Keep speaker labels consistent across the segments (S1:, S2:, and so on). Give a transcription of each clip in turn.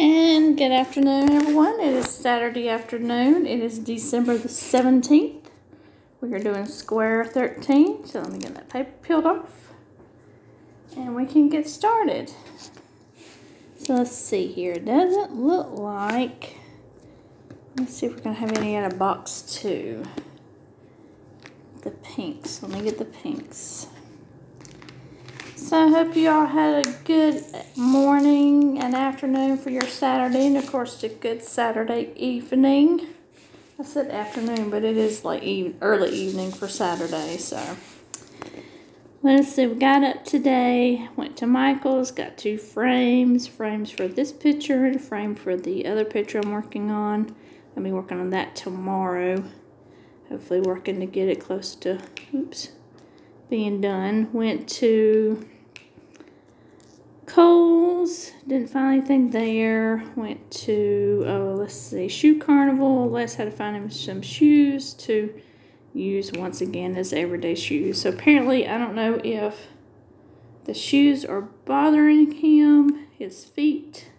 S1: And good afternoon, everyone. It is Saturday afternoon. It is December the 17th. We are doing square 13. So let me get that paper peeled off. And we can get started. So let's see here. It doesn't look like... Let's see if we're going to have any out of box 2. The pinks. Let me get the pinks. So I hope you all had a good morning and afternoon for your Saturday, and of course a good Saturday evening. I said afternoon, but it is like early evening for Saturday. So let's see, we got up today, went to Michael's, got 2 frames for this picture and a frame for the other picture I'm working on. I'll be working on that tomorrow. Hopefully working to get it close to, being done. Went to Kohl's, didn't find anything there. Went to, let's see, Shoe Carnival. Les had to find him some shoes to use once again as everyday shoes. So apparently, I don't know if the shoes are bothering him, his feet,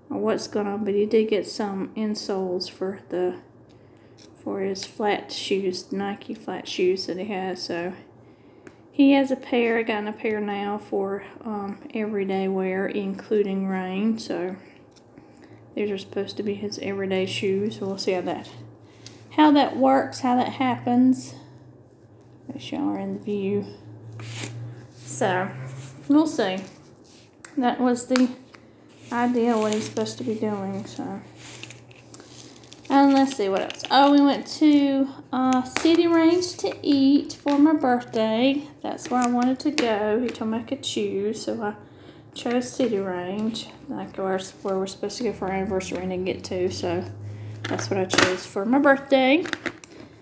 S1: or what's going on, but he did get some insoles for his flat shoes, Nike flat shoes that he has. So he has a pair. I got a pair now for everyday wear, including rain. So these are supposed to be his everyday shoes. So we'll see how that works, how that happens. Make sure y'all are in the view. So we'll see. That was the idea what he's supposed to be doing. So. And let's see what else. Oh, we went to City Range to eat for my birthday. That's where I wanted to go. He told me I could choose, so I chose City Range. Like where we're supposed to go for our anniversary and get to. So that's what I chose for my birthday.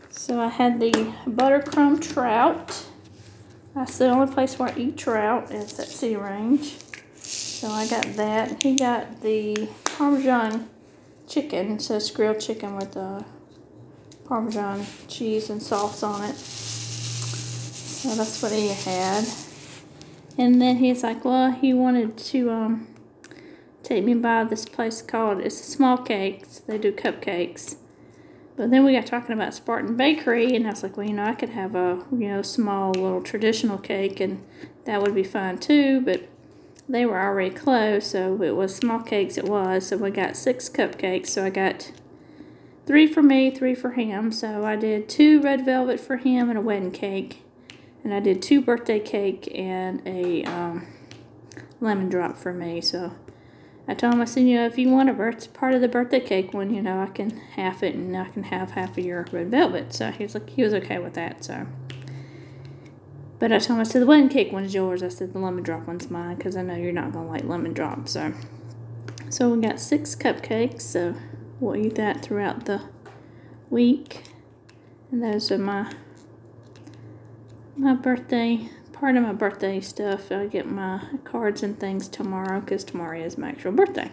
S1: So I had the buttercrumb trout. That's the only place where I eat trout is at City Range. So I got that. He got the Parmesan chicken. It says grilled chicken with Parmesan cheese and sauce on it. So that's what he had. And then he's like, well, he wanted to take me by this place called, it's Small Cakes. They do cupcakes. But then we got talking about Spartan Bakery, and I was like, well, I could have a, small little traditional cake, and that would be fine too, but they were already closed, so it was Small Cakes it was. So we got 6 cupcakes. So I got 3 for me, 3 for him. So I did 2 red velvet for him and a wedding cake. And I did 2 birthday cake and a lemon drop for me. So I told him, I said, if you want part of the birthday cake one, I can half it and I can have half of your red velvet. So he was okay with that, so. But I told him, I said, the wedding cake one's yours. I said, the lemon drop one's mine, because I know you're not going to like lemon drop. So we got 6 cupcakes, so we'll eat that throughout the week. And those are my birthday, part of my birthday stuff. I get my cards and things tomorrow, because tomorrow is my actual birthday.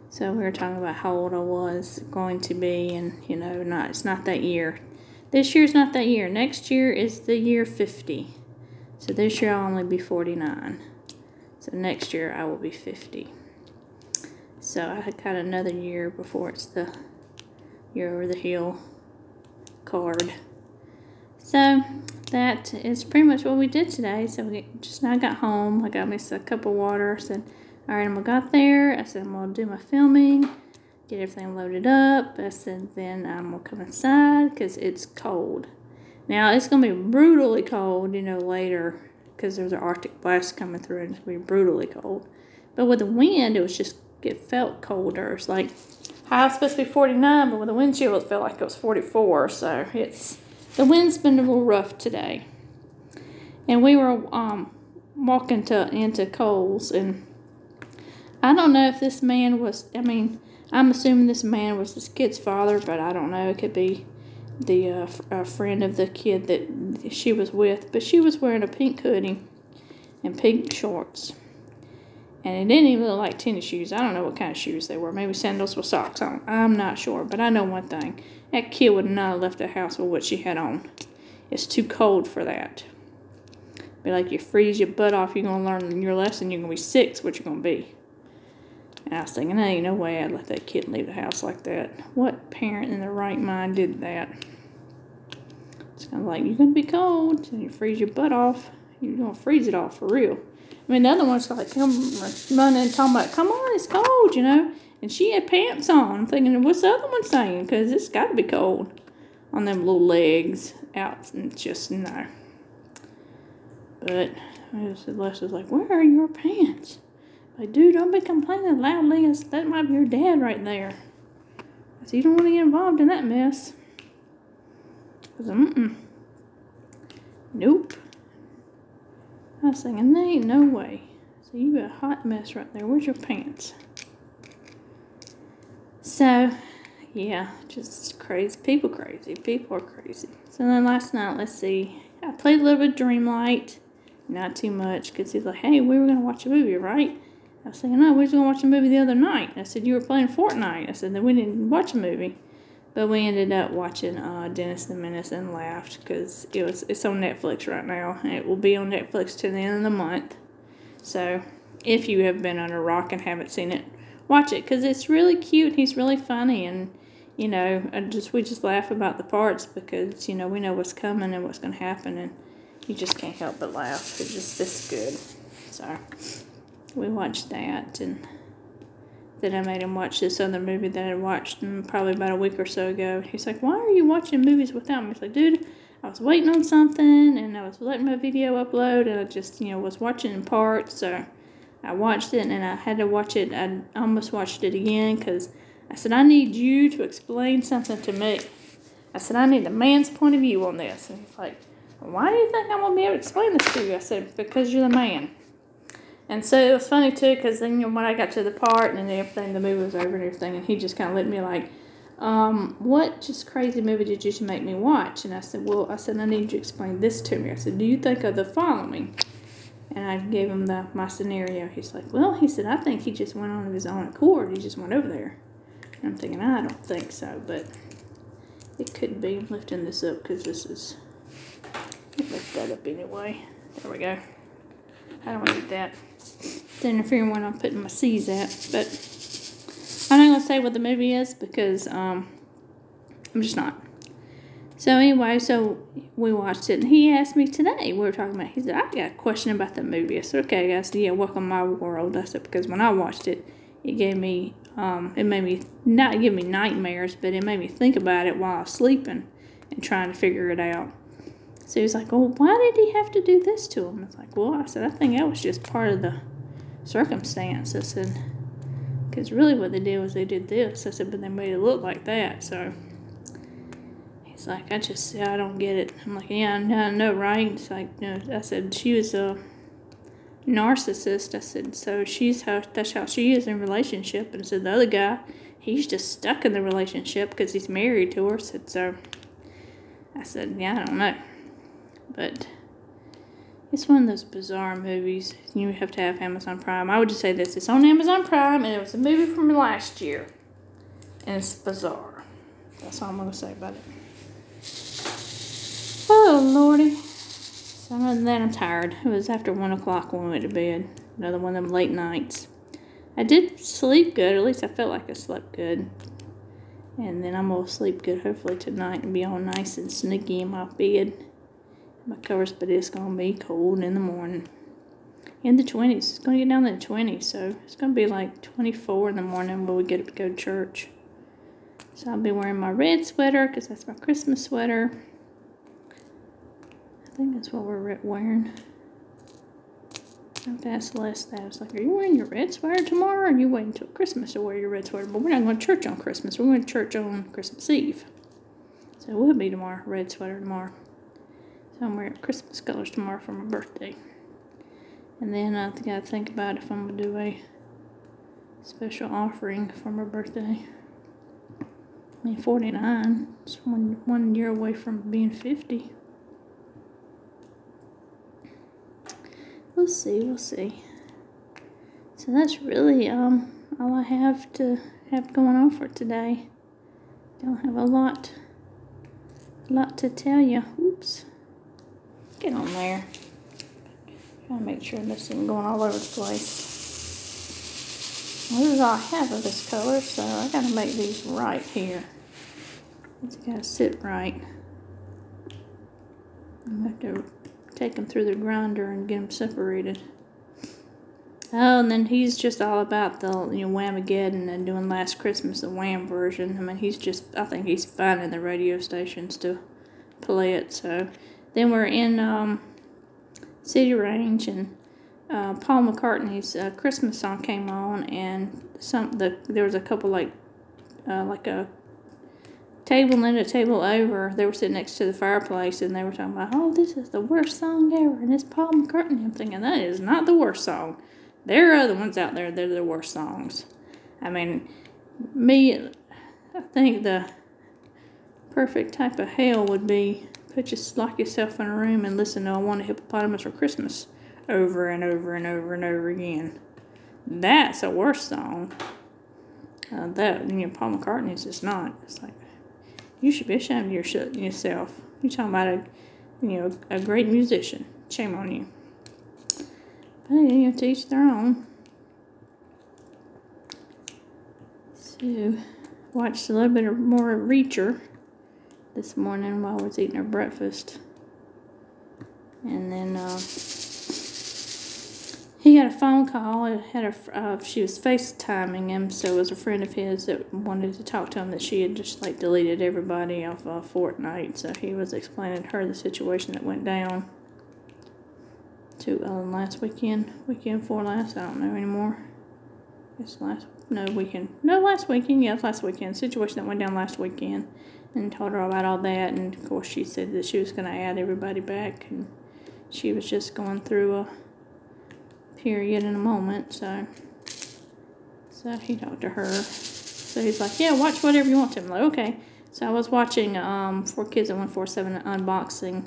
S1: So we were talking about how old I was going to be, and, it's not that year. This year's not that year. Next year is the year 50. So this year I'll only be 49. So next year I will be 50. So I got another year before it's the year over the hill card. So that is pretty much what we did today. So we just now got home. I got me a cup of water. I said, all right, I'm going to go out there. I said, I'm going to do my filming. Get everything loaded up. I said, then I'm going to come inside because it's cold. Now, it's going to be brutally cold, later, because there's an Arctic blast coming through and it's going to be brutally cold. But with the wind, it felt colder. It's like, high was supposed to be 49, but with the wind chill, it felt like it was 44. So the wind's been a little rough today. And we were walking into Kohl's, and I don't know if this man was, I'm assuming this man was this kid's father, but I don't know. It could be the friend of the kid that she was with. But she was wearing a pink hoodie and pink shorts. And it didn't even look like tennis shoes. I don't know what kind of shoes they were. Maybe sandals with socks on. I'm not sure. But I know one thing. That kid would not have left the house with what she had on. It's too cold for that. Be like you freeze your butt off. You're going to learn your lesson. You're going to be sick. What you're going to be. And I was thinking, hey, no way I'd let that kid leave the house like that. What parent in their right mind did that? It's kind of like, you're going to be cold, and you freeze your butt off. You're going to freeze it off for real. I mean, the other one's like, come running and talking about, come on, it's cold, you know. And she had pants on. I'm thinking, what's the other one saying? Because it's got to be cold on them little legs out. And just, no. But Lester's like, where are your pants? Like, dude, don't be complaining loudly. That might be your dad right there. I said, you don't want to get involved in that mess. I said, nope. I was thinking, there ain't no way. So you got a hot mess right there. Where's your pants? So, yeah, just crazy. People crazy. People are crazy. So then last night, let's see. I played a little bit of Dreamlight. Not too much, because he's like, hey, we were going to watch a movie, right? I was thinking, no, we were going to watch a movie the other night. I said, you were playing Fortnite. I said, then we didn't watch a movie. But we ended up watching Dennis the Menace and laughed, because it's on Netflix right now. And it will be on Netflix till the end of the month. So if you have been under a rock and haven't seen it, watch it, because it's really cute. He's really funny, and, you know, we just laugh about the parts, because, you know, we know what's coming and what's going to happen, and you just can't help but laugh. It's just this good. So we watched that, and then I made him watch this other movie that I watched probably about a week or so ago. He's like, why are you watching movies without me? It's like, dude, I was waiting on something, and I was letting my video upload, and I just, you know, was watching in parts. So I watched it, and I had to watch it. I almost watched it again, because I said, I need you to explain something to me. I said, I need a man's point of view on this. And he's like, why do you think I'm going to be able to explain this to you? I said, because you're the man. And so it was funny, too, because then, you know, when I got to the part and everything, the movie was over and everything, and he just kind of looked at me like, what just crazy movie did you make me watch? And I said, I need you to explain this to me. I said, do you think of the following? And I gave him my scenario. He's like, well, he said, I think he just went on of his own accord. He just went over there. And I'm thinking, I don't think so, but it could be. I'm lifting this up because this is... lift that up anyway. There we go. I don't need that. It's interfering when I'm putting my C's at. But I'm not going to say what the movie is because I'm just not. So anyway, so we watched it. And he asked me today. We were talking about, he said, I got a question about the movie. I said, okay, guys. Yeah, welcome to my world. I said, because when I watched it, it gave me, it made me, not give me nightmares, but it made me think about it while I was sleeping and trying to figure it out. So he was like, well, why did he have to do this to him? I was like, well, I said, I think that was just part of the circumstance. I said, because really what they did was they did this. I said, but they made it look like that. So he's like, I don't get it. I'm like, yeah, I know, right? It's like, you know, I said, she was a narcissist. I said, so that's how she is in a relationship. And I said, the other guy, he's just stuck in the relationship because he's married to her. So I said, yeah, I don't know. But it's one of those bizarre movies. You have to have Amazon Prime. I would just say this. It's on Amazon Prime, and it was a movie from last year. And it's bizarre. That's all I'm going to say about it. Oh, Lordy. So other than that, I'm tired. It was after 1 o'clock when we went to bed. Another one of them late nights. I did sleep good. At least I felt like I slept good. And then I'm going to sleep good hopefully tonight and be all nice and snuggy in my bed. My covers, but it's going to be cold in the morning. In the 20s. It's going to get down to the 20s, so it's going to be like 24 in the morning when we get up to go to church. So I'll be wearing my red sweater because that's my Christmas sweater. I think that's what we're wearing. I asked Celeste that. I was like, are you wearing your red sweater tomorrow, or are you waiting until Christmas to wear your red sweater? But we're not going to church on Christmas. We're going to church on Christmas Eve. So it will be tomorrow, red sweater tomorrow. So I'm wearing Christmas colors tomorrow for my birthday. And then I got to think about if I'm going to do a special offering for my birthday. I mean, 49. It's one year away from being 50. We'll see. So that's really all I have to have going on for today. Don't have a lot to tell you. Oops. Get on there. Trying to make sure this isn't going all over the place. This is all I have of this color, so I gotta make these right here. It's gotta sit right. I have to take them through the grinder and get them separated. Oh, and then he's just all about the, Whamageddon and doing Last Christmas, the Wham version. I mean, I think he's finding the radio stations to play it. So then we're in City Range, and Paul McCartney's Christmas song came on, and there was a couple like a table and then a table over. They were sitting next to the fireplace, and they were talking about, oh, this is the worst song ever, and it's Paul McCartney. I'm thinking, that is not the worst song. There are other ones out there that are the worst songs. I mean, I think the perfect type of hell would be lock yourself in a room and listen to I Want a Hippopotamus for Christmas over and over and over and over again. That's a worse song. Paul McCartney's just not. It's like, you should be ashamed of yourself. You're talking about a great musician. Shame on you. But to each their own. So, watched a little bit more Reacher this morning while I was eating our breakfast. And then he got a phone call. She was FaceTiming him, so it was a friend of his that wanted to talk to him, that she had just deleted everybody off Fortnite. So he was explaining to her the situation that went down to last weekend before last, I don't know anymore. Last weekend, yeah, last weekend. Situation that went down last weekend, and told her about all that, and of course she said that she was going to add everybody back, and she was just going through a period in a moment, so he talked to her. So he's like, yeah, watch whatever you want to. I'm like, okay. So I was watching 4Kids at 147 unboxing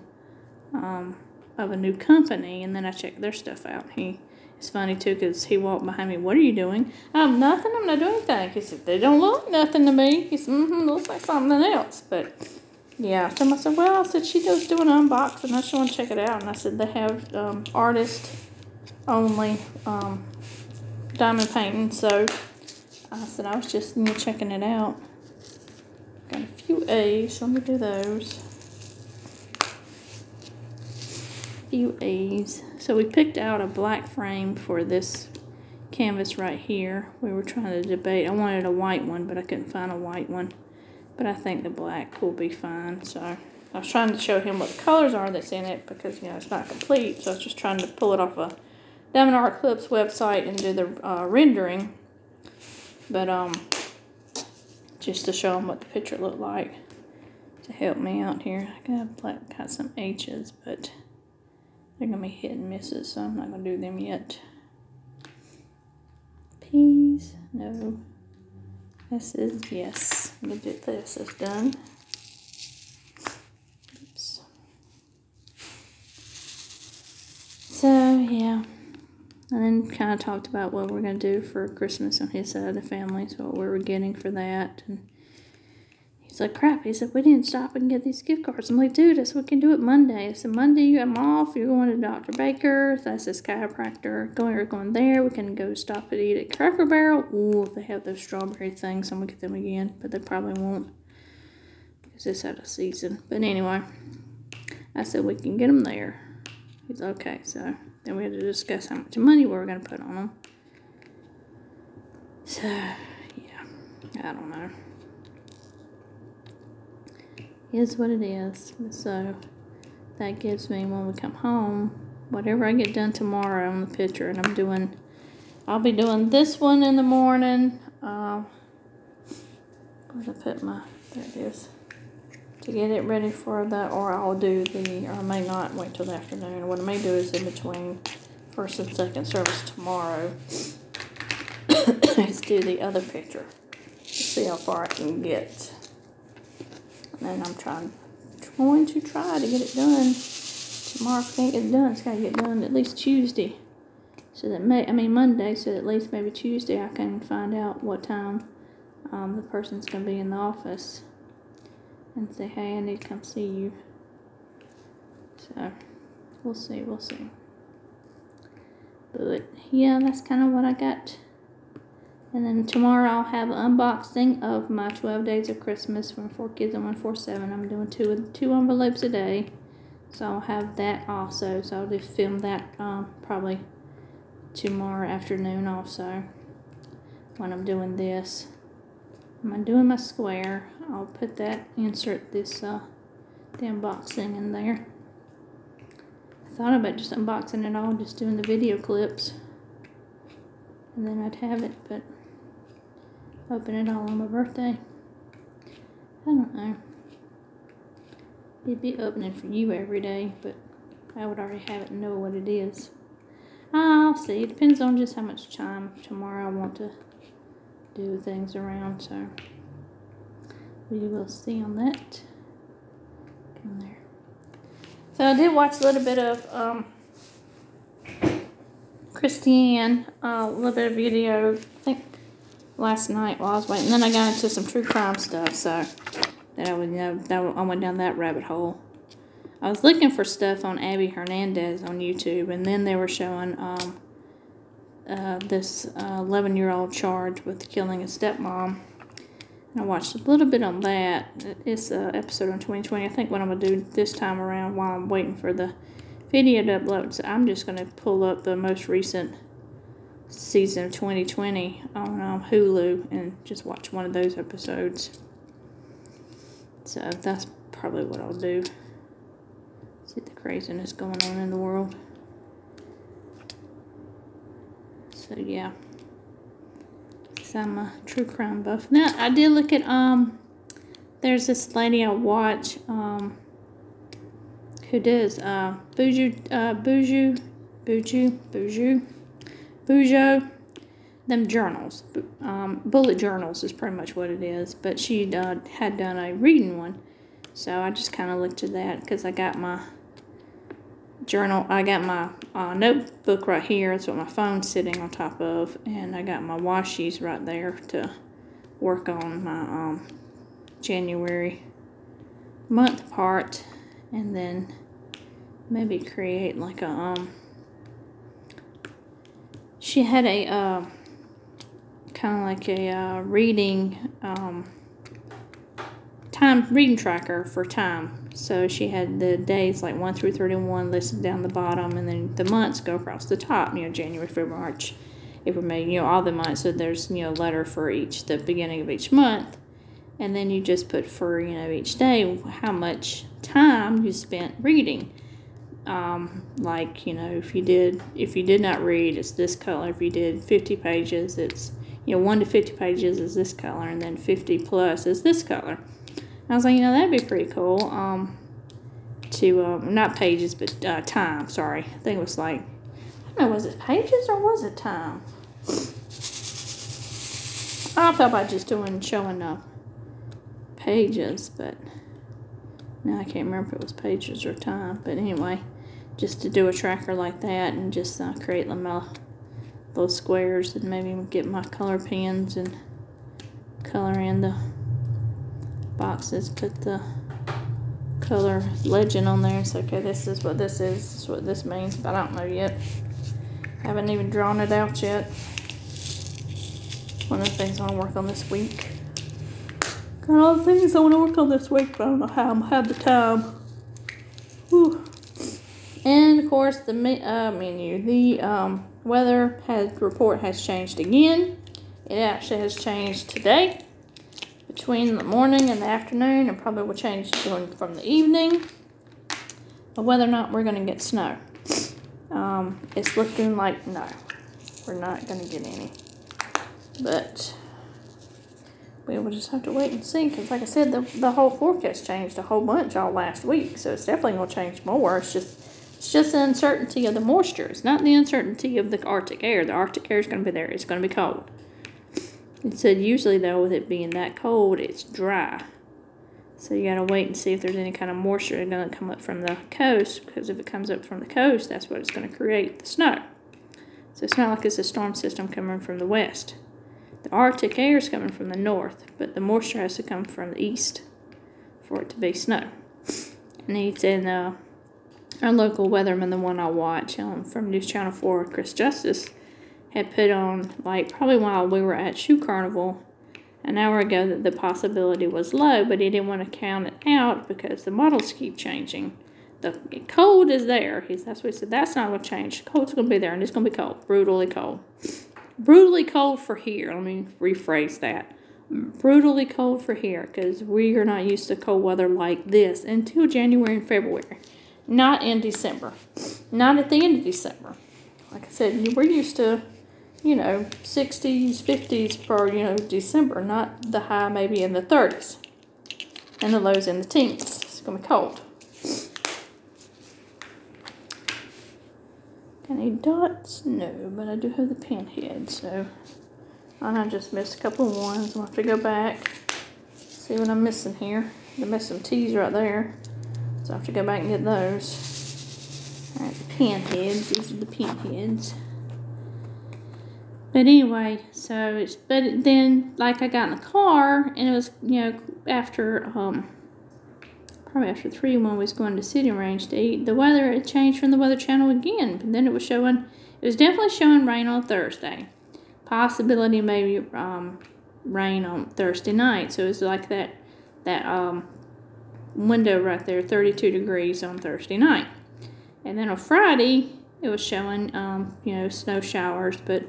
S1: of a new company, and then I checked their stuff out. It's funny too, because he walked behind me. What are you doing? Nothing. I'm not doing anything. He said, they don't look nothing to me. He said, looks like something else. But yeah, so I said, well, she does do an unboxing. I just want to check it out. And I said, they have artist only diamond painting. So I said, I was just checking it out. Got a few A's, so let me do those. Few A's. So we picked out a black frame for this canvas right here. We were trying to debate. I wanted a white one, but I couldn't find a white one. But I think the black will be fine. So I was trying to show him what the colors are that's in it, because it's not complete. So I was just trying to pull it off a Diamond Art Clips website and do the rendering. But just to show him what the picture looked like, to help me out here. I got some H's, but they're going to be hit and misses, so I'm not going to do them yet. P's, no. S's, yes. I'm going to do this. It's done. Oops. So, yeah. And then kind of talked about what we're going to do for Christmas on his side of the family, so what we were getting for that. And he's like, crap. He said, we didn't stop and get these gift cards. I'm like, dude, we can do it Monday. I said, Monday, I'm off. You're going to Dr. Baker. That's his chiropractor. We're going there. We can go stop and eat at Cracker Barrel. Ooh, if they have those strawberry things, I'm going to get them again. But they probably won't, because it's out of season. But anyway, I said, we can get them there. He's okay. So then we had to discuss how much money we were going to put on them. So, yeah, I don't know. Is what it is. So that gives me, when we come home, whatever I get done tomorrow on the picture, and I'll be doing this one in the morning. Where did I put there it is. To get it ready for that, or I may not wait till the afternoon. What I may do is in between first and second service tomorrow is do the other picture. See how far I can get. And I'm going to try to get it done tomorrow. If I can't get it done, it's got to get done at least Tuesday. So that Monday, so that at least maybe Tuesday I can find out what time the person's going to be in the office. And say, hey, I need to come see you. So, we'll see. But, yeah, that's kind of what I got And then tomorrow I'll have an unboxing of my 12 Days of Christmas from 4Kids and 147. I'm doing two envelopes a day. So I'll have that also. So I'll just film that probably tomorrow afternoon also when I'm doing this. When I'm doing my square, I'll put that, insert this the unboxing in there. I thought about just unboxing it all, just doing the video clips. And then I'd have it, but open it all on my birthday. I don't know. It'd be opening for you every day, but I would already have it and know what it is. I'll see. It depends on just how much time tomorrow I want to do things around, so we will see on that. Come there. So I did watch a little bit of Christiane, a little bit of video, I think last night while I was waiting. And then I got into some true crime stuff, so that I went down that rabbit hole. I was looking for stuff on Abby Hernandez on YouTube, and then they were showing this 11-year-old charged with killing a stepmom. And I watched a little bit on that. It's an episode on 2020. I think what I'm going to do this time around while I'm waiting for the video to upload, so I'm just going to pull up the most recent season of 2020 on Hulu and just watch one of those episodes. So that's probably what I'll do. See the craziness going on in the world. So yeah, so I'm a true crime buff. Now I did look at there's this lady I watch who does Buju, them journals. Bullet journals is pretty much what it is, but she had done a reading one, so I just kind of looked at that because I got my journal, I got my notebook right here. That's what my phone's sitting on top of, and I got my washies right there to work on my January month part, and then maybe create like a she had a kind of like a reading reading tracker for time. So she had the days like 1 through 31 listed down the bottom, and then the months go across the top, January, February, March, April, May, all the months. So there's, a letter for the beginning of each month. And then you just put for, each day how much time you spent reading. Like, if you did not read, it's this color. If you did 50 pages, it's, 1 to 50 pages is this color, and then 50 plus is this color. I was like, that'd be pretty cool. Not pages, but time. Sorry, I think it was like, I don't know, was it pages or was it time? I thought about just showing pages, but now I can't remember if it was pages or time. But anyway, just to do a tracker like that and just create my little squares, and maybe get my color pens and color in the boxes, put the color legend on there. So okay, this is what this is, this is what this means, but I don't know yet. I haven't even drawn it out yet. One of the things I want to work on this week. Got all the things I want to work on this week, but I don't know how I'm gonna have the time. Whew. And of course the menu, the weather report has changed again. It actually has changed today, between the morning and the afternoon, and probably will change from the evening. But whether or not we're going to get snow, it's looking like no, we're not going to get any. But we will just have to wait and see, because like I said, the whole forecast changed a whole bunch all last week, so it's definitely going to change more. It's just the uncertainty of the moisture. It's not the uncertainty of the Arctic air. The Arctic air is going to be there. It's going to be cold. It said usually, though, with it being that cold, it's dry. So you got to wait and see if there's any kind of moisture going to come up from the coast, because if it comes up from the coast, that's what it's going to create, the snow. So it's not like it's a storm system coming from the west. The Arctic air is coming from the north, but the moisture has to come from the east for it to be snow. And he said our local weatherman, the one I watch from News Channel 4, Chris Justice, had put on, like, probably while we were at Shoe Carnival an hour ago, that the possibility was low, but he didn't want to count it out because the models keep changing. The cold is there. That's what he said. That's not going to change. The cold's going to be there, and it's going to be cold. Brutally cold. Brutally cold for here. Let me rephrase that. Brutally cold for here, because we are not used to cold weather like this until January and February. Not in December. Not at the end of December. Like I said, we're used to, 60s, 50s for, December. Not the high maybe in the 30s. And the lows in the teens. It's going to be cold. Any dots? No, but I do have the pin head, so I just missed a couple of ones. I'll have to go back, see what I'm missing here. I missed some T's right there, so I have to go back and get those. Alright, the pin heads. These are the pin heads. But anyway, but then, like, I got in the car, and it was, after, probably after 3 when we was going to City Range to eat, the weather had changed from the Weather Channel again. But then it was definitely showing rain on Thursday. Possibility maybe rain on Thursday night. So it was like that window right there, 32 degrees on Thursday night. And then on Friday, it was showing, snow showers, but,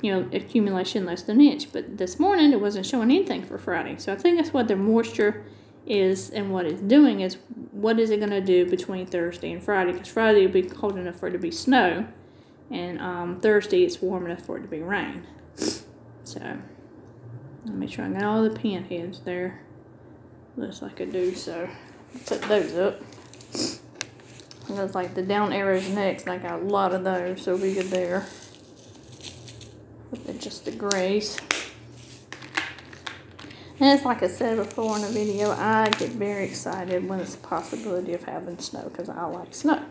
S1: accumulation less than an inch. But this morning, it wasn't showing anything for Friday. So I think that's what the moisture is, and what it's doing is, what is it going to do between Thursday and Friday? Because Friday will be cold enough for it to be snow, and Thursday it's warm enough for it to be rain. So let me make sure I got all the pin heads there. Looks like I do, so I'll put those up. And looks like the down arrows next, and I got a lot of those, so we'll be good there. But just the grays. And it's like I said before in the video, I get very excited when it's a possibility of having snow, because I like snow.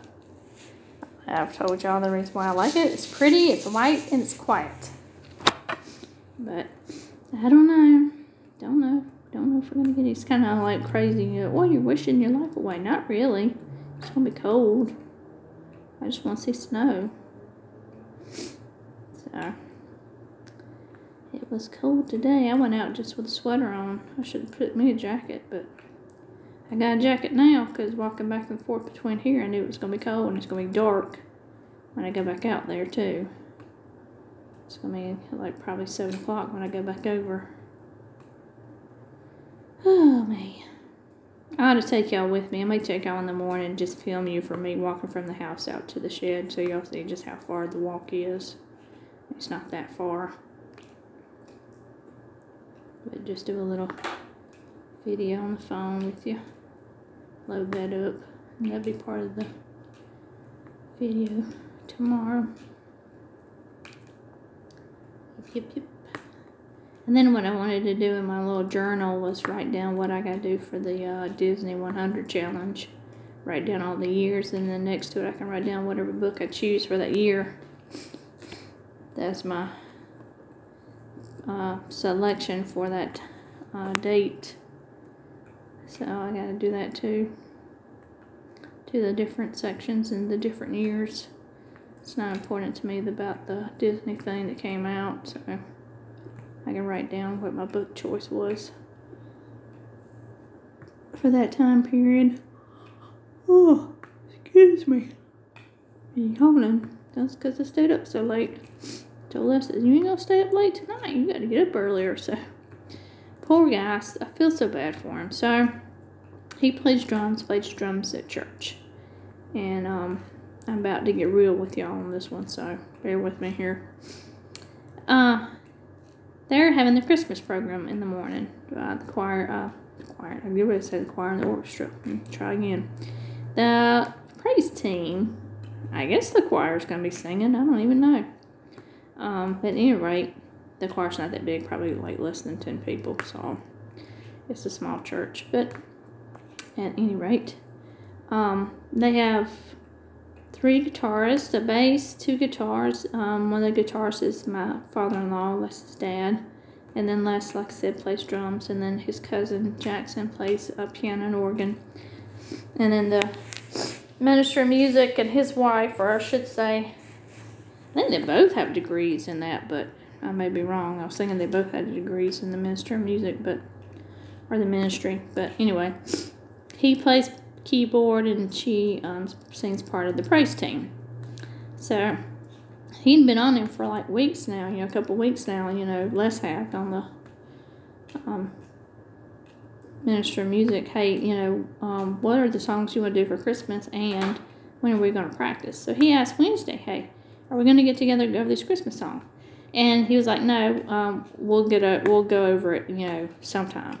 S1: I've told y'all the reason why I like it. It's pretty, it's white, and it's quiet. But I don't know. Don't know if we're going to get it. It's kind of like crazy. Well, you're wishing your life away. Not really. It's going to be cold. I just want to see snow. So it was cold today. I went out just with a sweater on. I should have put me a jacket, but I got a jacket now because walking back and forth between here, I knew it was going to be cold, and it's going to be dark when I go back out there too. It's going to be like probably 7 o'clock when I go back over. Oh man. I ought to take y'all with me. I may take y'all in the morning and just film you for me walking from the house out to the shed, so y'all see just how far the walk is. It's not that far. But just do a little video on the phone with you. Load that up. And that'll be part of the video tomorrow. Yep. And then what I wanted to do in my little journal was write down what I got to do for the Disney 100 challenge. Write down all the years, and then next to it I can write down whatever book I choose for that year. That's my selection for that date. So I got to do that too. Do the different sections and the different years. It's not important to me about the Disney thing that came out, so I can write down what my book choice was for that time period. Oh, excuse me. You yawning? That's because I stayed up so late. Told Les, you ain't gonna stay up late tonight. You gotta get up earlier. So, poor guy. I feel so bad for him. So, he plays drums at church. And I'm about to get real with y'all on this one, so bear with me here. They're having the Christmas program in the morning. The choir, I give it the choir and the orchestra. Try again. The praise team, I guess the choir's going to be singing. I don't even know. But at any rate, the choir's not that big, probably like less than 10 people, so it's a small church. But at any rate, they have 3 guitarists, a bass, 2 guitars. One of the guitarists is my father-in-law, Les's dad. And then Les, like I said, plays drums. And then his cousin Jackson plays piano and organ. And then the minister of music and his wife, or I should say, I think they both have degrees in that, but I may be wrong. I was thinking they both had degrees in the ministry of music, or the ministry. But anyway, he plays keyboard and she sings part of the praise team. So he'd been on there for like weeks now, a couple weeks now, Les had on the ministry of music. Hey, what are the songs you want to do for Christmas, and when are we going to practice? So he asked Wednesday, hey, are we going to get together to go over this Christmas song? And he was like, no, we'll go over it, sometime.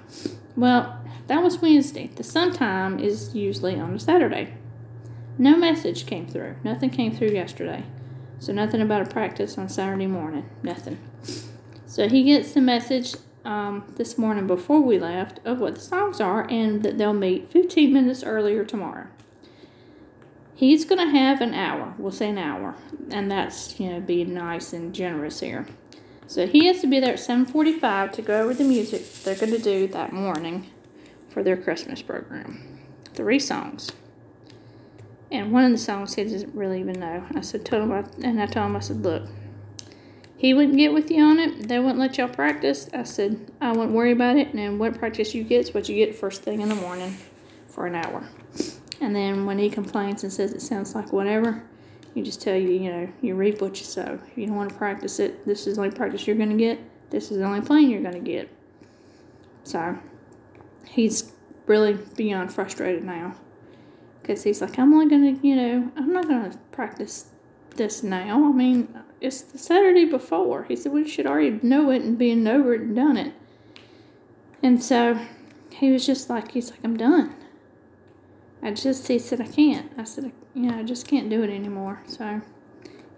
S1: Well, that was Wednesday. The sometime is usually on a Saturday. No message came through. Nothing came through yesterday. So nothing about a practice on Saturday morning. Nothing. So he gets the message this morning before we left of what the songs are and that they'll meet 15 minutes earlier tomorrow. He's going to have an hour. We'll say an hour. And that's, being nice and generous here. So he has to be there at 7:45 to go over the music they're going to do that morning for their Christmas program. 3 songs. And one of the songs he doesn't really even know. I told him, look, he wouldn't get with you on it. They wouldn't let y'all practice. I said, I wouldn't worry about it. And then what practice you get is what you get first thing in the morning for an hour. And then when he complains and says it sounds like whatever, you just tell you reap what you sow. If you don't want to practice it, this is the only practice you're going to get. This is the only playing you're going to get. So he's really beyond frustrated now. Because he's like, I'm only going to, I'm not going to practice this now. I mean, it's the Saturday before. He said, we should already know it and been over it and done it. And so he was just like, I'm done. He said, I can't. I said, I just can't do it anymore. So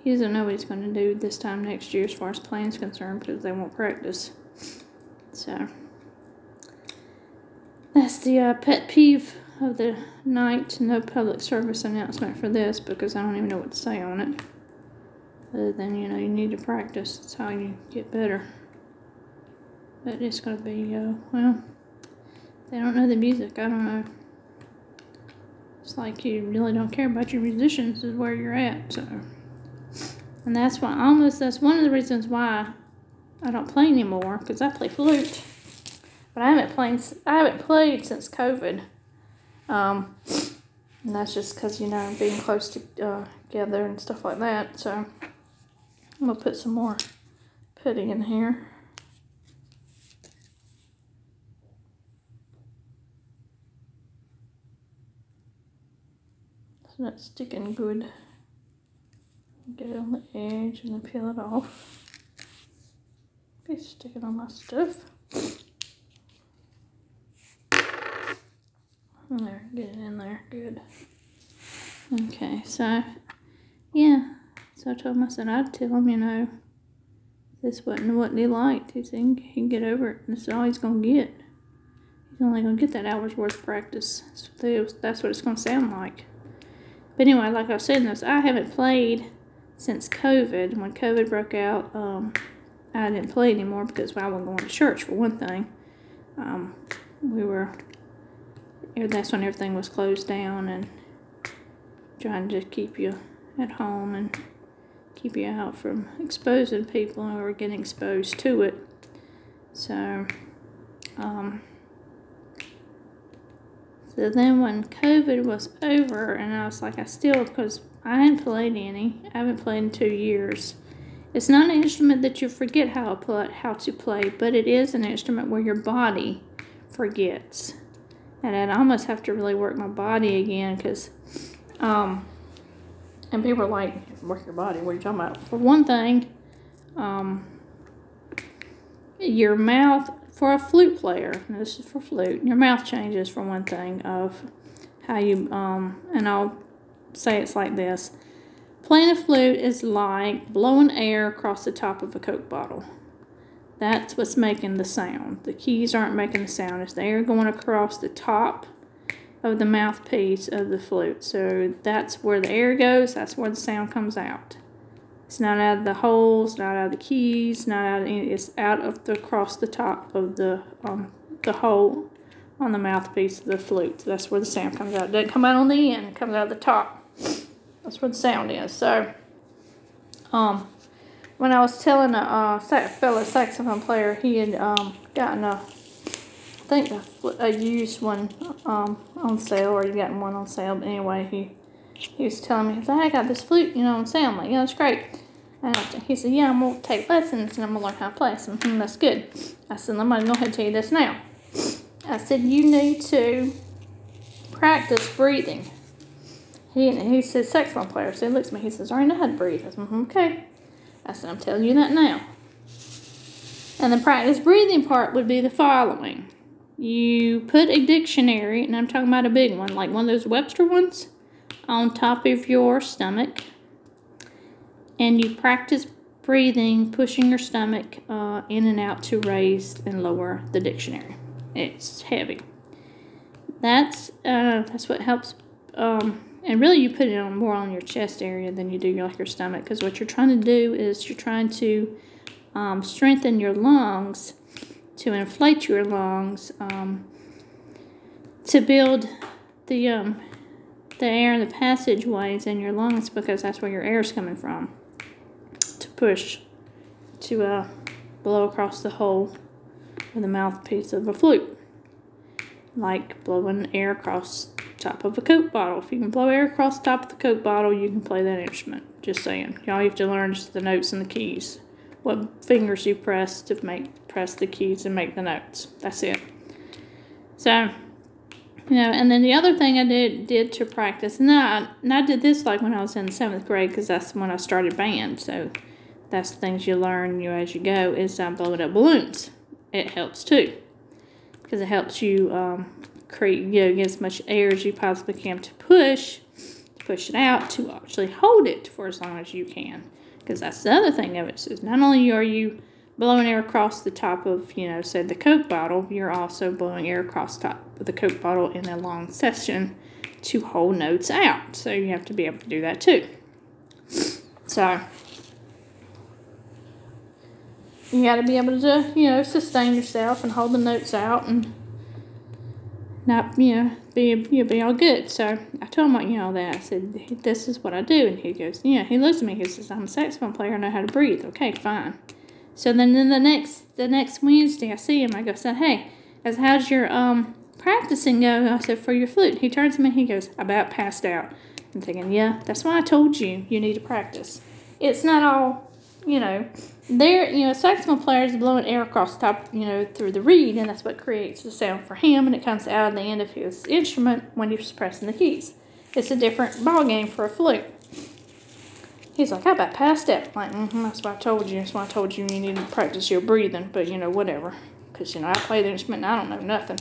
S1: he doesn't know what he's going to do this time next year as far as playing is concerned because they won't practice. So that's the pet peeve of the night. No public service announcement for this because I don't even know what to say on it. Other than, you need to practice. That's how you get better. But it's going to be, they don't know the music. I don't know. It's like you really don't care about your musicians is where you're at. So, and that's one of the reasons why I don't play anymore because I play flute. But I haven't played since COVID. And that's just because, being close together and stuff like that. So I'm going to put some more pudding in here. So that's sticking good. Get it on the edge and then peel it off. Be sticking on my stuff. There, get it in there, good. Okay, so, yeah. So I told him, I'd tell him, this wasn't what he liked. He said he can get over it. And this is all he's going to get. He's only going to get that hour's worth of practice. That's what it's going to sound like. But anyway, like I was saying, I haven't played since COVID. When COVID broke out, I didn't play anymore because I wasn't going to church, for one thing. That's when everything was closed down and trying to keep you at home and keep you out from exposing people or getting exposed to it. So, so then when COVID was over, and I was like, because I hadn't played any. I haven't played in 2 years. It's not an instrument that you forget how to play, but it is an instrument where your body forgets. And I'd almost have to really work my body again because, and people are like, work your body, what are you talking about? For one thing, your mouth, for a flute player, and this is for flute, your mouth changes for one thing of how you, and I'll say it's like this. Playing a flute is like blowing air across the top of a Coke bottle. That's what's making the sound. The keys aren't making the sound. It's the air going across the top of the mouthpiece of the flute. So that's where the air goes. That's where the sound comes out. It's not out of the holes, not out of the keys, not out of any. It's out of across the top of the hole on the mouthpiece of the flute. So that's where the sound comes out. It doesn't come out on the end. It comes out of the top. That's where the sound is. So, when I was telling a fellow saxophone player, he had gotten I think a used one on sale, or he gotten one on sale. But anyway, he was telling me, he said, "Hey, I got this flute, on sale." I'm like, "Yeah, that's great." And he said, "Yeah, I'm gonna take lessons and I'm gonna learn how to play." I said, "That's good." I said, "I'm gonna go ahead and tell you this now." I said, "You need to practice breathing." He said, "Saxophone player." So he looks at me, he says, "I already know how to breathe." I said, "Okay." I said, "I'm telling you that now." And the practice breathing part would be the following. You put a dictionary, and I'm talking about a big one, like one of those Webster ones, on top of your stomach. And you practice breathing, pushing your stomach in and out to raise and lower the dictionary. It's heavy. That's what helps. And really, you put it on more on your chest area than you do your stomach, because what you're trying to do is you're trying to strengthen your lungs, to inflate your lungs, to build the air in the passageways in your lungs, because that's where your air is coming from. To push, to blow across the hole with the mouthpiece of a flute, like blowing air across the top of a Coke bottle. If you can blow air across the top of the Coke bottle, you can play that instrument. Just saying. All you have to learn is the notes and the keys. What fingers you press to press the keys and make the notes. That's it. So, and then the other thing I did to practice, and I did this like when I was in 7th grade, because that's when I started band. So that's the things you learn as you go, is blowing up balloons. It helps too, because it helps you create, get as much air as you possibly can to push it out, to actually hold it for as long as you can. Because that's the other thing of it, is not only are you blowing air across the top of, say the Coke bottle, you're also blowing air across the top of the Coke bottle in a long session to hold notes out. So you have to be able to do that too. So you got to be able to, sustain yourself and hold the notes out and not, be all good. So I told him, all that. I said, "This is what I do." And he goes, he looks at me, he says, "I'm a saxophone player, I know how to breathe." Okay, fine. So then the next Wednesday I see him, I go, "Hey," I said, "how's your practicing go?" I said, "For your flute." He turns to me, he goes, "About passed out." I'm thinking, yeah, that's why I told you need to practice. It's not all, saxophone players blowing air across the top, through the reed, and that's what creates the sound for him, and it comes out of the end of his instrument when he's pressing the keys. It's a different ball game for a flute. He's like, "How about passed out?" I'm like, that's what I told you. That's why I told you need to practice your breathing, but, whatever. Because, I play the instrument and I don't know nothing.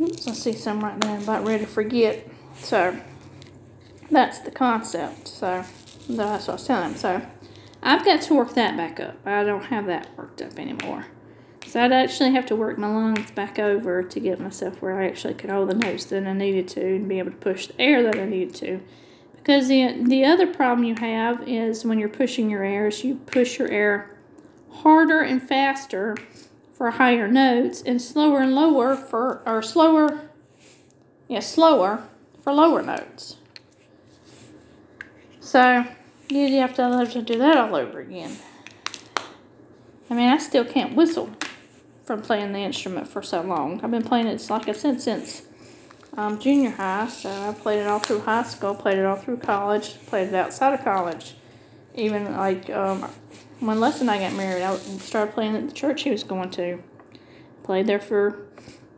S1: Oops, I see some right there. I'm about ready to forget. So, that's the concept. So, that's what I was telling him. So, I've got to work that back up. I don't have that worked up anymore. So I'd actually have to work my lungs back over to get myself where I actually could hold the notes that I needed to and be able to push the air that I needed to. Because the other problem you have is when you're pushing your air, is you push your air harder and faster for higher notes and slower and lower slower for lower notes. So you have to do that all over again. I mean, I still can't whistle from playing the instrument for so long. I've been playing it, like I said, since junior high. So I played it all through high school, played it all through college, played it outside of college. Even like when Les and I got married, I started playing at the church he was going to. Played there for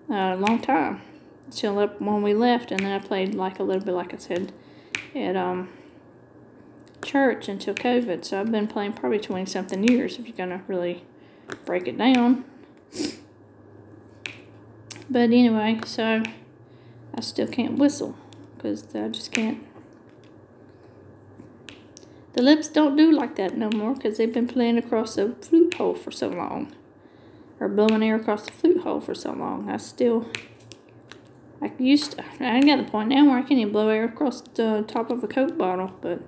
S1: a long time until when we left, and then I played like a little bit, like I said, at church until COVID. So I've been playing probably 20-something years if you're gonna really break it down. But anyway, so I still can't whistle because I just can't. The lips don't do like that no more because they've been playing across the flute hole for so long, or blowing air across the flute hole for so long. I ain't got the point now where I can't even blow air across the top of a Coke bottle, but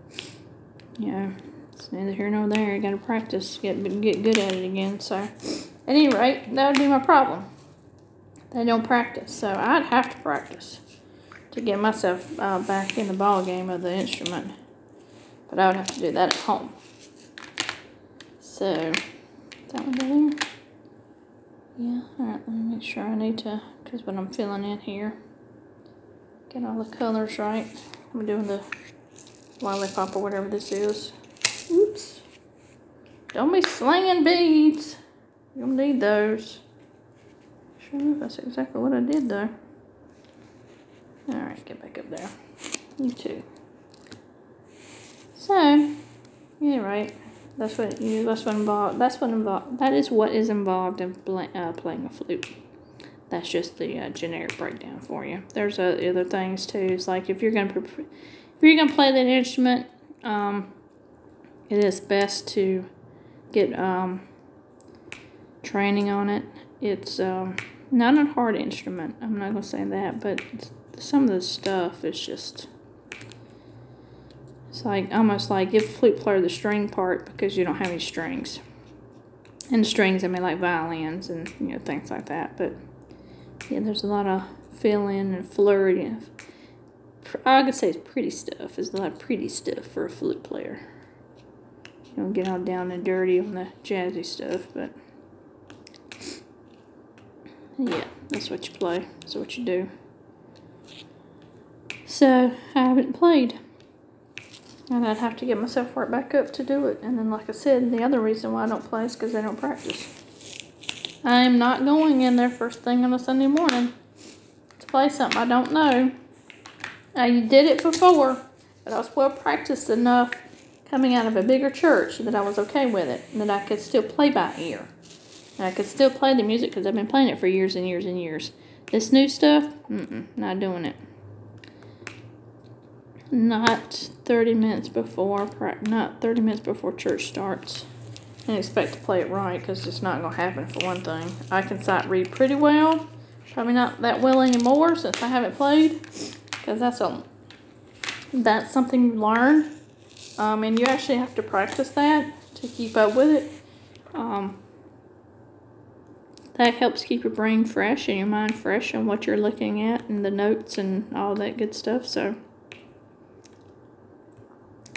S1: it's neither here nor there. You got to practice, get good at it again. So, at any rate, that would be my problem. They don't practice, so I'd have to practice to get myself back in the ball game of the instrument. But I would have to do that at home. So, is that one down there? Yeah, alright, let me make sure I need to, because when I'm filling in here, get all the colors right. I'm doing the lollipop or whatever this is. Oops. Don't be slinging beads. You'll need those. Sure enough, that's exactly what I did though. Alright, get back up there. You too. So, yeah, right. That is what is involved in playing a flute. That's just the generic breakdown for you. There's other things too. It's like if you're gonna play that instrument, it is best to get training on it. It's not a hard instrument. I'm not gonna say that, but some of the stuff is just. It's like almost like give the flute player the string part because you don't have any strings. And strings, I mean, like violins and things like that. But yeah, there's a lot of fill-in and flurry. I could say it's pretty stuff. There's a lot of pretty stuff for a flute player. You don't get all down and dirty on the jazzy stuff, but yeah, that's what you play. That's what you do. So I haven't played. And I'd have to get myself right back up to do it. And then, like I said, the other reason why I don't play is because I don't practice. I am not going in there first thing on a Sunday morning to play something I don't know. You did it before, but I was well practiced enough coming out of a bigger church that I was okay with it. And that I could still play by ear. And I could still play the music because I've been playing it for years and years and years. This new stuff, not doing it. Not 30 minutes before church starts, and expect to play it right because it's not going to happen for one thing. I can sight read pretty well, probably not that well anymore since I haven't played, because that's something you learn, and you actually have to practice that to keep up with it. That helps keep your brain fresh and your mind fresh on what you're looking at and the notes and all that good stuff. So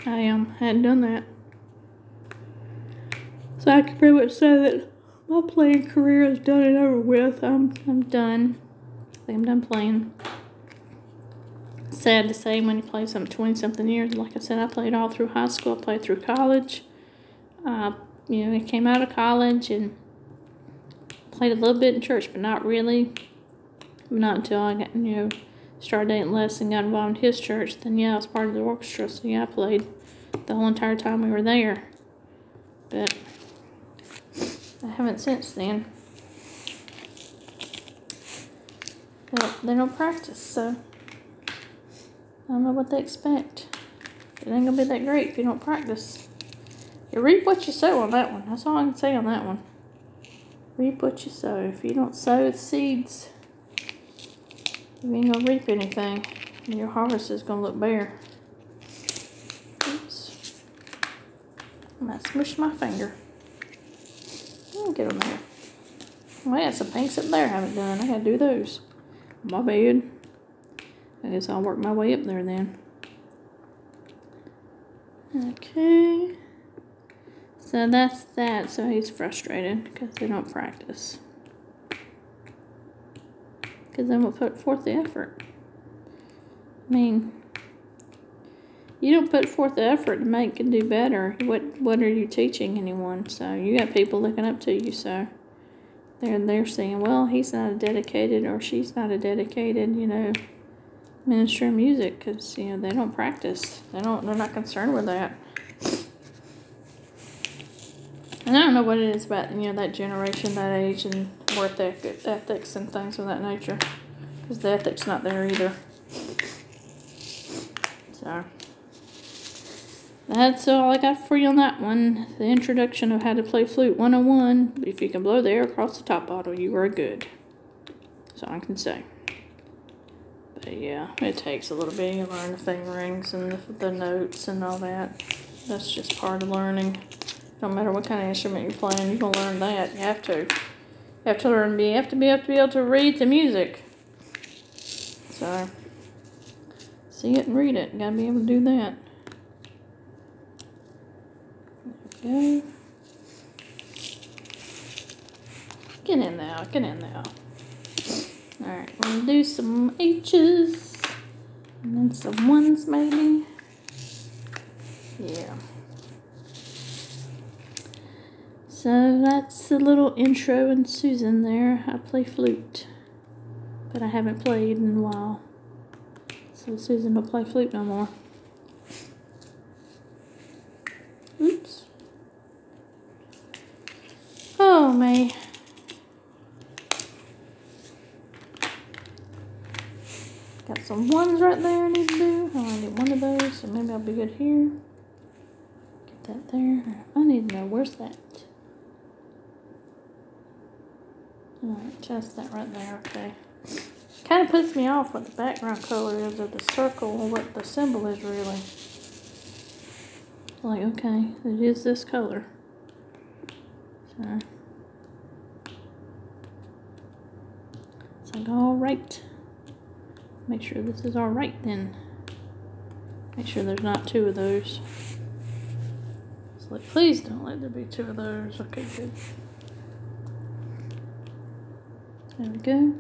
S1: I hadn't done that. So I can pretty much say that my playing career is done and over with. I'm done. I think I'm done playing. Sad to say, when you play something 20-something years, like I said, I played all through high school. I played through college. I came out of college and played a little bit in church, but not really. Not until I got, started dating Les and got involved in his church. Then, I was part of the orchestra, so I played the whole entire time we were there. But I haven't since then. But they don't practice, so I don't know what they expect. It ain't gonna be that great if you don't practice. You reap what you sow on that one. That's all I can say on that one. Reap what you sow. If you don't sow the seeds, you ain't gonna reap anything. And your harvest is gonna look bare. Oops. I might smush my finger. I'll get them there. Well, I got some pinks up there I haven't done. I gotta do those. My bad. I guess I'll work my way up there then. Okay. So that's that. So he's frustrated because they don't practice. Because they won't put forth the effort. I mean, you don't put forth the effort to make and do better. What are you teaching anyone? So you got people looking up to you. So they're saying, well, he's not a dedicated or she's not a dedicated, minister of music, because they don't practice. They're not concerned with that. And I don't know what it is about that generation, that age, and work ethics and things of that nature, because the ethics not there either. So that's all I got for you on that one. The introduction of how to play flute 101. If you can blow the air across the top bottle, you are good. That's all I can say. But yeah, it takes a little bit. You learn the fingerings and the notes and all that. That's just part of learning. No matter what kind of instrument you're playing, you're gonna learn that. You have to. You have to be able to read the music. So see it and read it. You gotta be able to do that. we go. Get in there, get in there. Alright, we're gonna do some H's and then some 1s maybe. Yeah. So that's a little intro and Susan there. I play flute, but I haven't played in a while. So Susan don't play flute no more. Oops. Oh, me. Got some 1s right there I need to do. Oh, I need one of those, so maybe I'll be good here. Get that there. I need to know, where's that? Alright, just that right there, okay. Kind of puts me off what the background color is of the circle, or what the symbol is really. Like, okay, it is this color. So, it's like, alright. Make sure this is alright then. Make sure there's not 2 of those. It's like, please don't let there be 2 of those. Okay, good. There we go.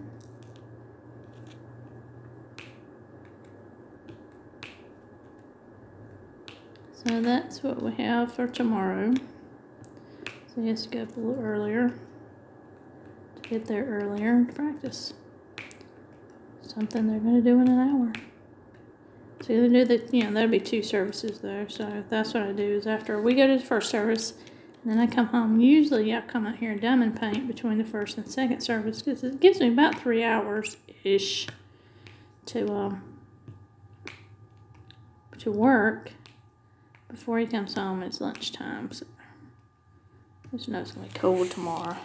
S1: So that's what we have for tomorrow. So he has to get up a little earlier to get there earlier to practice. Something they're going to do in an hour. So they do that, you know, that'll be 2 services though. So that's what I do is after we go to the first service, and then I come home. Usually I come out here and diamond paint between the first and second service because it gives me about 3 hours-ish to work before he comes home. It's lunchtime. So I just know it's going to be cold tomorrow.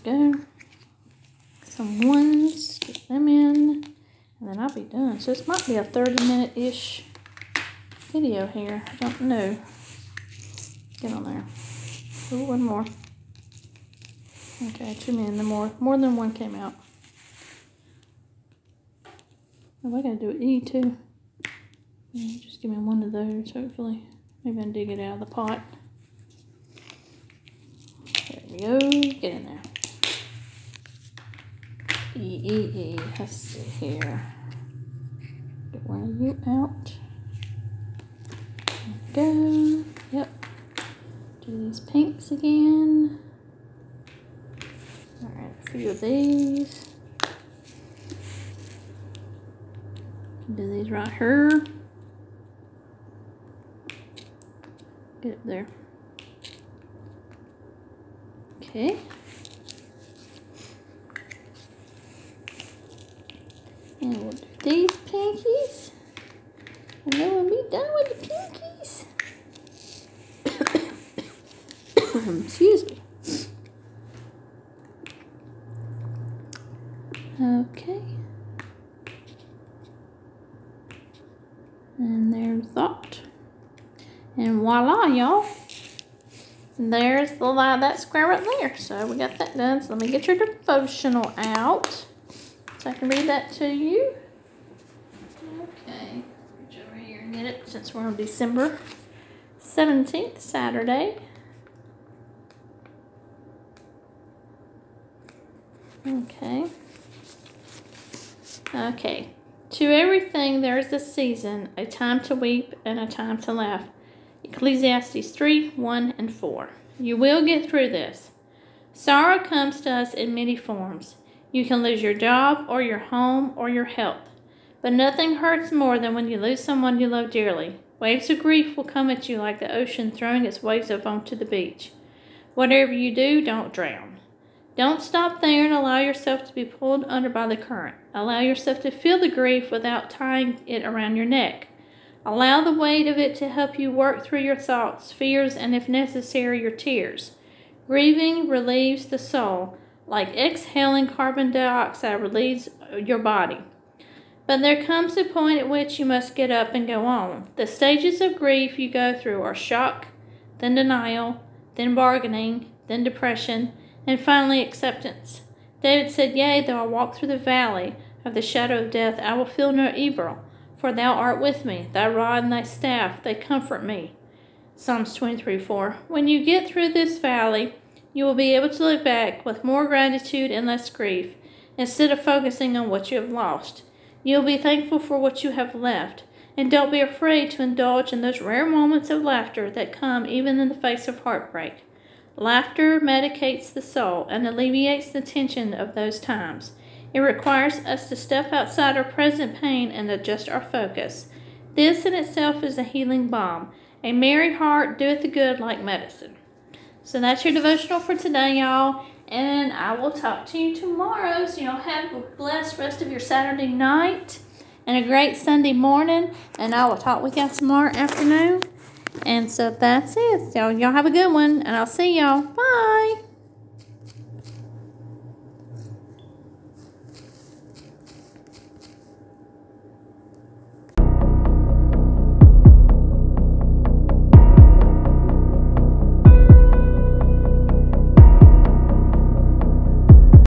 S1: There we go. Some 1s, get them in, and then I'll be done. So this might be a 30-minute-ish video here. I don't know. Get on there. Oh, 1 more. Okay, 2 minutes more than 1 came out. Oh, I gotta do E too. Yeah, just give me 1 of those, hopefully. Maybe I can dig it out of the pot. There we go. Get in there. E. Let's see here. Get 1 of you out. There we go. Yep. Do these pinks again. Alright, a few of these. Do these right here. Get up there. Okay. And we'll do these pinkies. And then we'll be done with the pinkies. Excuse me. Okay. And there's that. And voila, y'all. There's the line, that square right there. So we got that done. So let me get your devotional out so I can read that to you. Okay. Reach over here and get it since we're on December 17th, Saturday. Okay. Okay. To everything there is a season, a time to weep and a time to laugh. Ecclesiastes 3, 1 and 4. You will get through this. Sorrow comes to us in many forms. You can lose your job or your home or your health. But nothing hurts more than when you lose someone you love dearly. Waves of grief will come at you like the ocean throwing its waves up onto the beach. Whatever you do, don't drown. Don't stop there and allow yourself to be pulled under by the current. Allow yourself to feel the grief without tying it around your neck. Allow the weight of it to help you work through your thoughts, fears, and if necessary, your tears. Grieving relieves the soul, like exhaling carbon dioxide relieves your body. But there comes a point at which you must get up and go on. The stages of grief you go through are shock, then denial, then bargaining, then depression, and finally acceptance. David said, Yea, though I walk through the valley of the shadow of death, I will feel no evil, for thou art with me. Thy rod and thy staff, they comfort me. Psalms 23:4. When you get through this valley, you will be able to look back with more gratitude and less grief, instead of focusing on what you have lost. You'll be thankful for what you have left, and don't be afraid to indulge in those rare moments of laughter that come even in the face of heartbreak. Laughter medicates the soul and alleviates the tension of those times. It requires us to step outside our present pain and adjust our focus. This in itself is a healing balm. A merry heart doeth the good like medicine. So that's your devotional for today, y'all. And I will talk to you tomorrow. So y'all have a blessed rest of your Saturday night and a great Sunday morning. And I will talk with y'all tomorrow afternoon. And so that's it. So y'all have a good one. And I'll see y'all. Bye.